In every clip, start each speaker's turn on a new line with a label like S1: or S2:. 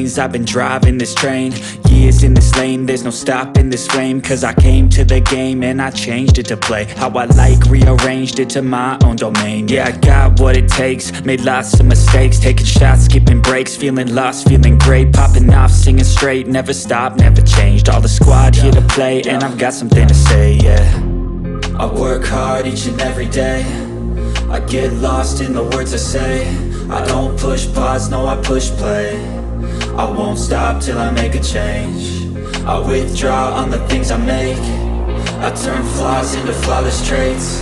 S1: lanes, I've been driving this train. Years in this lane, there's no stopping this flame. Cause I came to the game and I changed it to play how I like, rearranged it to my own domain. Yeah, I got what it takes, made lots of mistakes, taking shots, skipping breaks, feeling lost, feeling great, popping off, singing straight, never stopped, never changed. All the squad here to play, and I've got something to say, yeah. I work hard each and every day, I get lost in the words I say. I don't push pause, no, I push play. I won't stop till I make a change. I withdraw on the things I make. I turn flaws into flawless traits.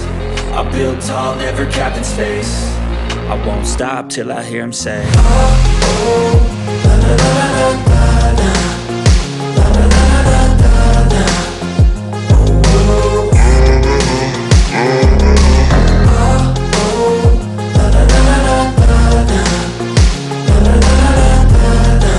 S1: I build tall, never capped in space. I won't stop till I hear him say, oh, oh, la la la la la la, la la la la la la, oh, oh, oh, la la la la la la, la la la la la,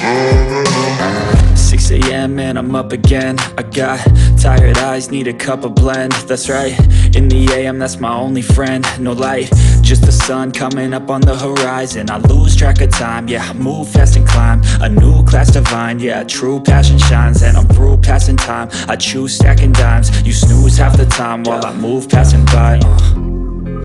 S1: oh, 6 a.m. and I'm up again. I got tired eyes, need a cup of blend. That's right, in the AM, that's my only friend. No light, just the sun coming up on the horizon. I lose track of time, yeah, I move fast and climb a new class divine, yeah, true passion shines. And I'm through passing time, I choose stacking dimes. You snooze half the time while I move passing by.